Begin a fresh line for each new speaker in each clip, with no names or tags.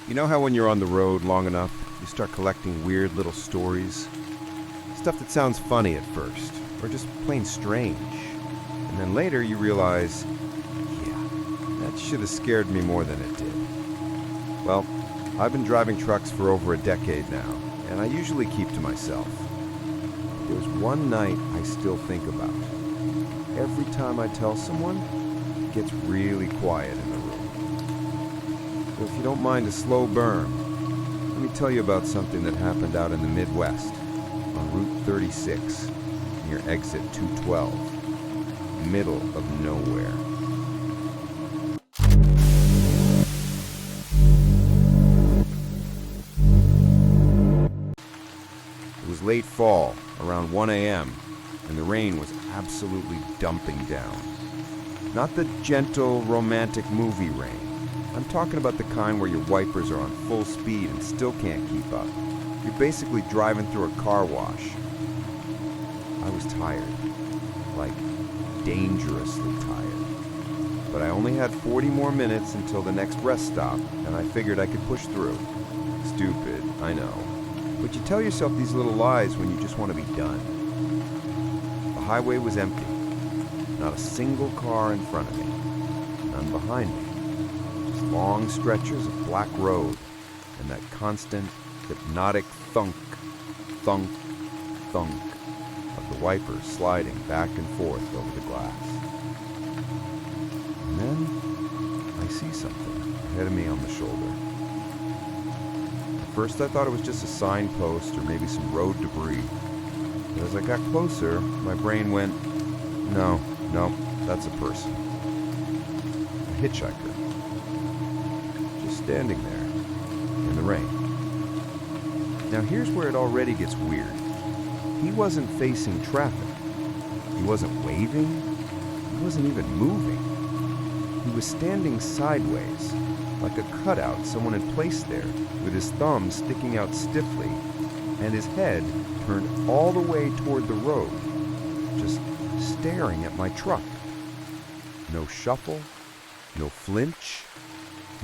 You know how when you're on the road long enough, you start collecting weird little stories? Stuff that sounds funny at first, or just plain strange. And then later you realize, yeah, that should have scared me more than it did. Well, I've been driving trucks for over a decade now, and I usually keep to myself. There's one night I still think about. Every time I tell someone, it gets really quiet in the room. So if you don't mind a slow burn, let me tell you about something that happened out in the Midwest on Route 36 near exit 212, middle of nowhere. It was late fall, around 1 a.m., and the rain was absolutely dumping down. Not the gentle, romantic movie rain. I'm talking about the kind where your wipers are on full speed and still can't keep up. You're basically driving through a car wash. I was tired, like dangerously tired. But I only had 40 more minutes until the next rest stop, and I figured I could push through. Stupid, I know. But you tell yourself these little lies when you just want to be done. The highway was empty. Not a single car in front of me. None behind me. Just long stretches of black road and that constant, hypnotic thunk, thunk, thunk of the wipers sliding back and forth over the glass. And then I see something ahead of me on the shoulder. At first I thought it was just a signpost or maybe some road debris. But as I got closer, my brain went, no, that's a person. A hitchhiker. Just standing there in the rain. Now here's where it already gets weird. He wasn't facing traffic. He wasn't waving. He wasn't even moving. He was standing sideways, like a cutout someone had placed there, with his thumb sticking out stiffly, and his head turned all the way toward the road, just staring at my truck. No shuffle, no flinch,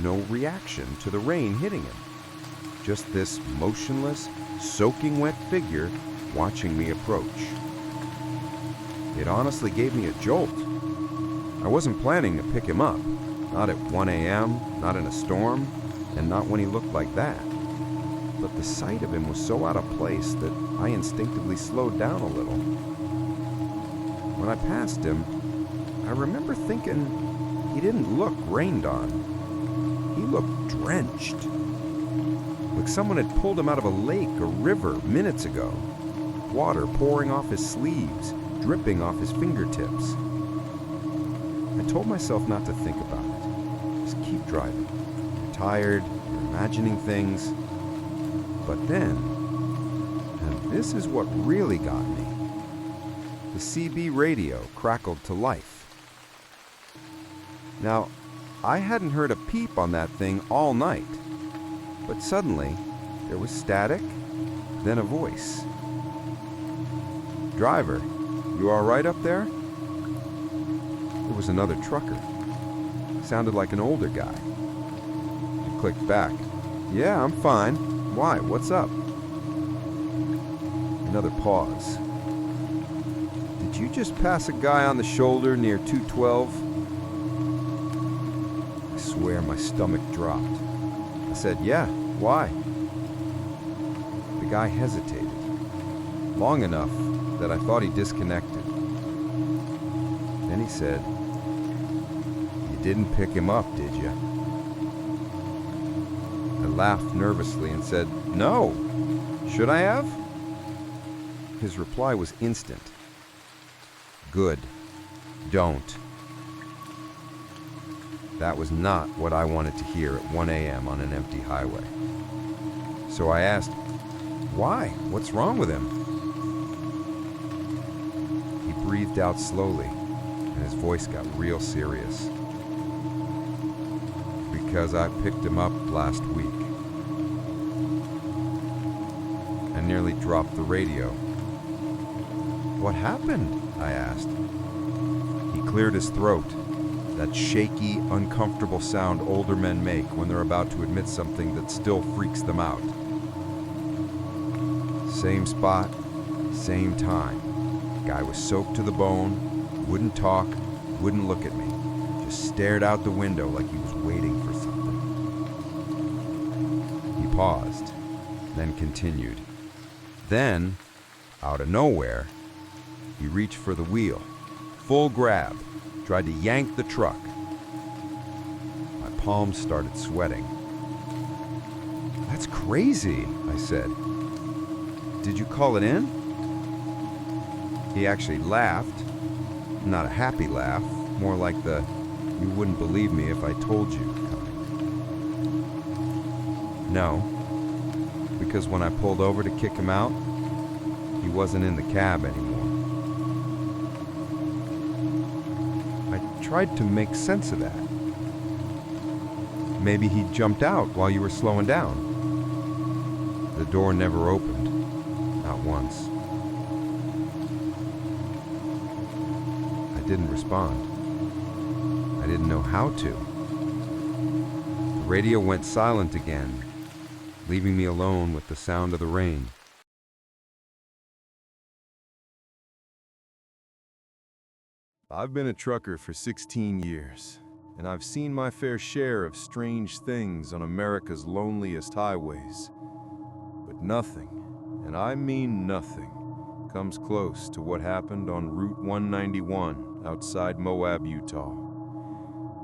no reaction to the rain hitting him. Just this motionless, soaking wet figure watching me approach. It honestly gave me a jolt. I wasn't planning to pick him up, not at 1 a.m., not in a storm, and not when he looked like that. But the sight of him was so out of place that I instinctively slowed down a little. When I passed him, I remember thinking he didn't look rained on. He looked drenched. Like someone had pulled him out of a lake or river minutes ago. Water pouring off his sleeves, dripping off his fingertips. I told myself not to think about it. Just keep driving. You're tired, you're imagining things. But then, and this is what really got me, the CB radio crackled to life. Now, I hadn't heard a peep on that thing all night, but suddenly there was static, then a voice. "Driver, you all right up there?" It was another trucker. Sounded like an older guy. I clicked back. "Yeah, I'm fine. Why? What's up?" Another pause. "Did you just pass a guy on the shoulder near 212? I swear my stomach dropped. I said, "Yeah, why?" The guy hesitated. Long enough that I thought he disconnected. Then he said, "You didn't pick him up, did you?" I laughed nervously and said, "No. Should I have?" His reply was instant. "Good. Don't." That was not what I wanted to hear at 1 a.m. on an empty highway. So I asked, "Why? What's wrong with him?" He breathed out slowly, and his voice got real serious. "Because I picked him up last week." I nearly dropped the radio. "What happened?" I asked. He cleared his throat, That shaky, uncomfortable sound older men make when they're about to admit something that still freaks them out. Same spot, same time. Guy was soaked to the bone, wouldn't talk, wouldn't look at me. Just stared out the window like he was waiting for something. He paused, then continued. Then, out of nowhere, he reached for the wheel. Full grab, tried to yank the truck. My palms started sweating. "That's crazy," I said. "Did you call it in?" He actually laughed. Not a happy laugh, more like the "you wouldn't believe me if I told you" kind. No, because when I pulled over to kick him out, he wasn't in the cab anymore. I tried to make sense of that. Maybe he jumped out while you were slowing down. The door never opened, not once. I didn't respond. I didn't know how to. The radio went silent again, leaving me alone with the sound of the rain.
I've been a trucker for 16 years, and I've seen my fair share of strange things on America's loneliest highways. But nothing, and I mean nothing, comes close to what happened on Route 191 outside Moab, Utah.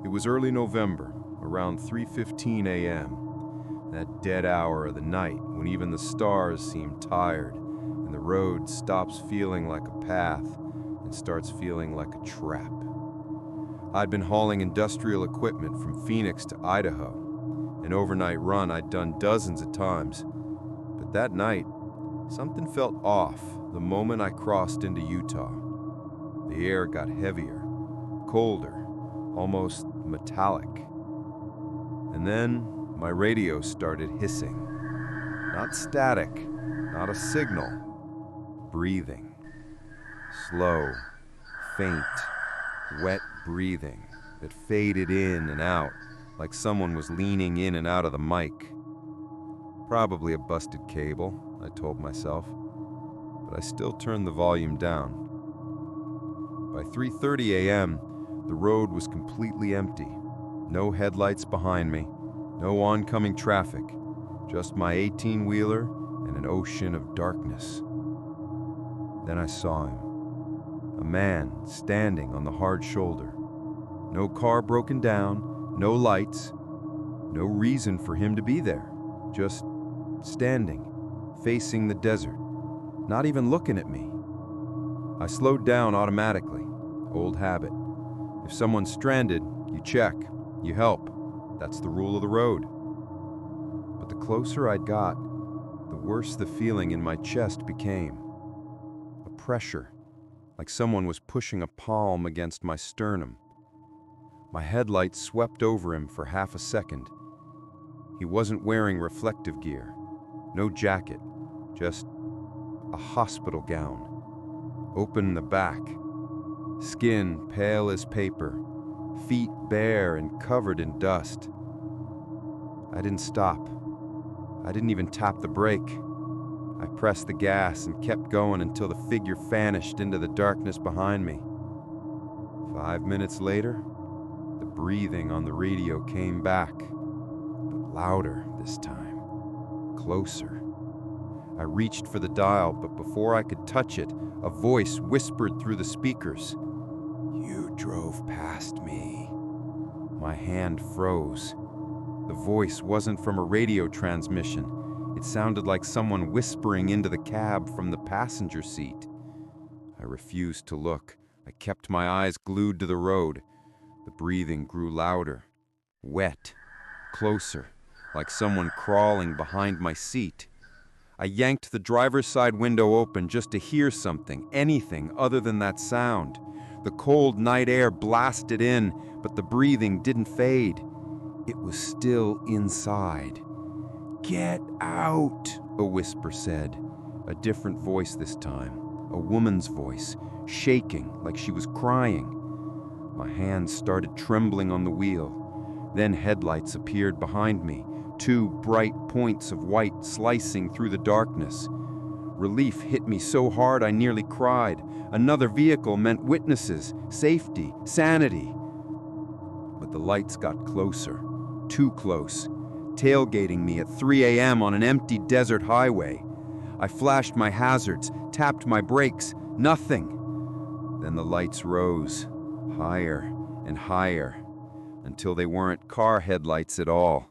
It was early November, around 3:15 a.m., that dead hour of the night when even the stars seem tired and the road stops feeling like a path and starts feeling like a trap. I'd been hauling industrial equipment from Phoenix to Idaho, an overnight run I'd done dozens of times. But that night, something felt off the moment I crossed into Utah. The air got heavier, colder, almost metallic. And then my radio started hissing. Not static, not a signal, breathing. Slow, faint, wet breathing that faded in and out like someone was leaning in and out of the mic. Probably a busted cable, I told myself, but I still turned the volume down. By 3:30 a.m., the road was completely empty. No headlights behind me, no oncoming traffic, just my 18-wheeler and an ocean of darkness. Then I saw him. A man standing on the hard shoulder. No car broken down, no lights, no reason for him to be there. Just standing, facing the desert, not even looking at me. I slowed down automatically, old habit. If someone's stranded, you check, you help. That's the rule of the road. But the closer I got, the worse the feeling in my chest became. A pressure, like someone was pushing a palm against my sternum. My headlights swept over him for half a second. He wasn't wearing reflective gear, no jacket, just a hospital gown. Open in the back, skin pale as paper, feet bare and covered in dust. I didn't stop. I didn't even tap the brake. I pressed the gas and kept going until the figure vanished into the darkness behind me. 5 minutes later, the breathing on the radio came back, but louder this time, closer. I reached for the dial, but before I could touch it, a voice whispered through the speakers. "You drove past me." My hand froze. The voice wasn't from a radio transmission. It sounded like someone whispering into the cab from the passenger seat. I refused to look. I kept my eyes glued to the road. The breathing grew louder, wet, closer, like someone crawling behind my seat. I yanked the driver's side window open just to hear something, anything other than that sound. The cold night air blasted in, but the breathing didn't fade. It was still inside. "Get out," a whisper said. A different voice this time, a woman's voice, shaking like she was crying.
My hands started trembling on the wheel. Then headlights appeared behind me, two bright points of white slicing through the darkness. Relief hit me so hard I nearly cried. Another vehicle meant witnesses, safety, sanity. But the lights got closer, too close, tailgating me at 3 a.m. on an empty desert highway. I flashed my hazards, tapped my brakes, nothing. Then the lights rose, higher and higher, until they weren't car headlights at all.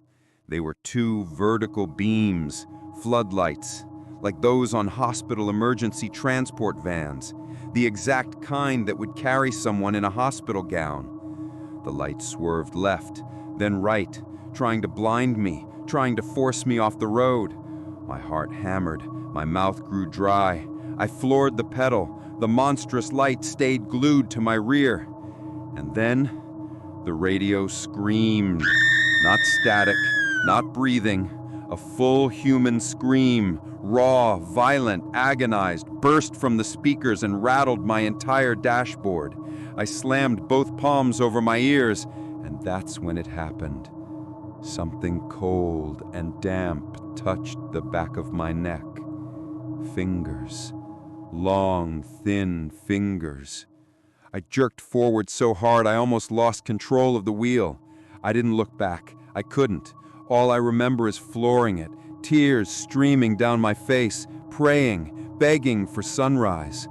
They were two vertical beams, floodlights, like those on hospital emergency transport vans, the exact kind that would carry someone in a hospital gown. The light swerved left, then right, trying to blind me, trying to force me off the road. My heart hammered, my mouth grew dry. I floored the pedal. The monstrous light stayed glued to my rear. And then, the radio screamed. Not static, not breathing. A full human scream, raw, violent, agonized, burst from the speakers and rattled my entire dashboard. I slammed both palms over my ears, and that's when it happened. Something cold and damp touched the back of my neck. Fingers. Long, thin fingers. I jerked forward so hard I almost lost control of the wheel. I didn't look back. I couldn't. All I remember is flooring it, tears streaming down my face, praying, begging for sunrise.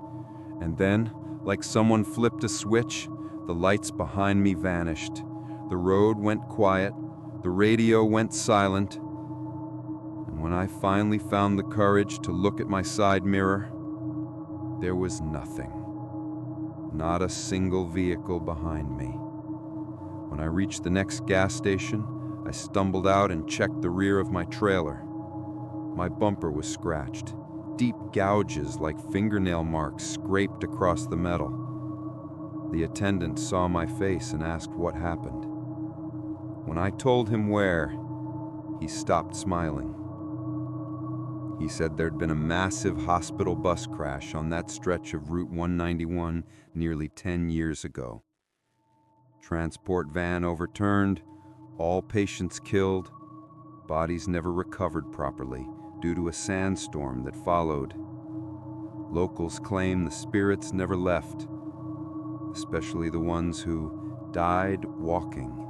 And then, like someone flipped a switch, the lights behind me vanished. The road went quiet, the radio went silent. And when I finally found the courage to look at my side mirror, there was nothing. Not a single vehicle behind me. When I reached the next gas station, I stumbled out and checked the rear of my trailer. My bumper was scratched. Deep gouges like fingernail marks scraped across the metal. The attendant saw my face and asked what happened. When I told him where, he stopped smiling. He said there'd been a massive hospital bus crash on that stretch of Route 191 nearly 10 years ago. Transport van overturned, all patients killed, bodies never recovered properly due to a sandstorm that followed. Locals claim the spirits never left, especially the ones who died walking.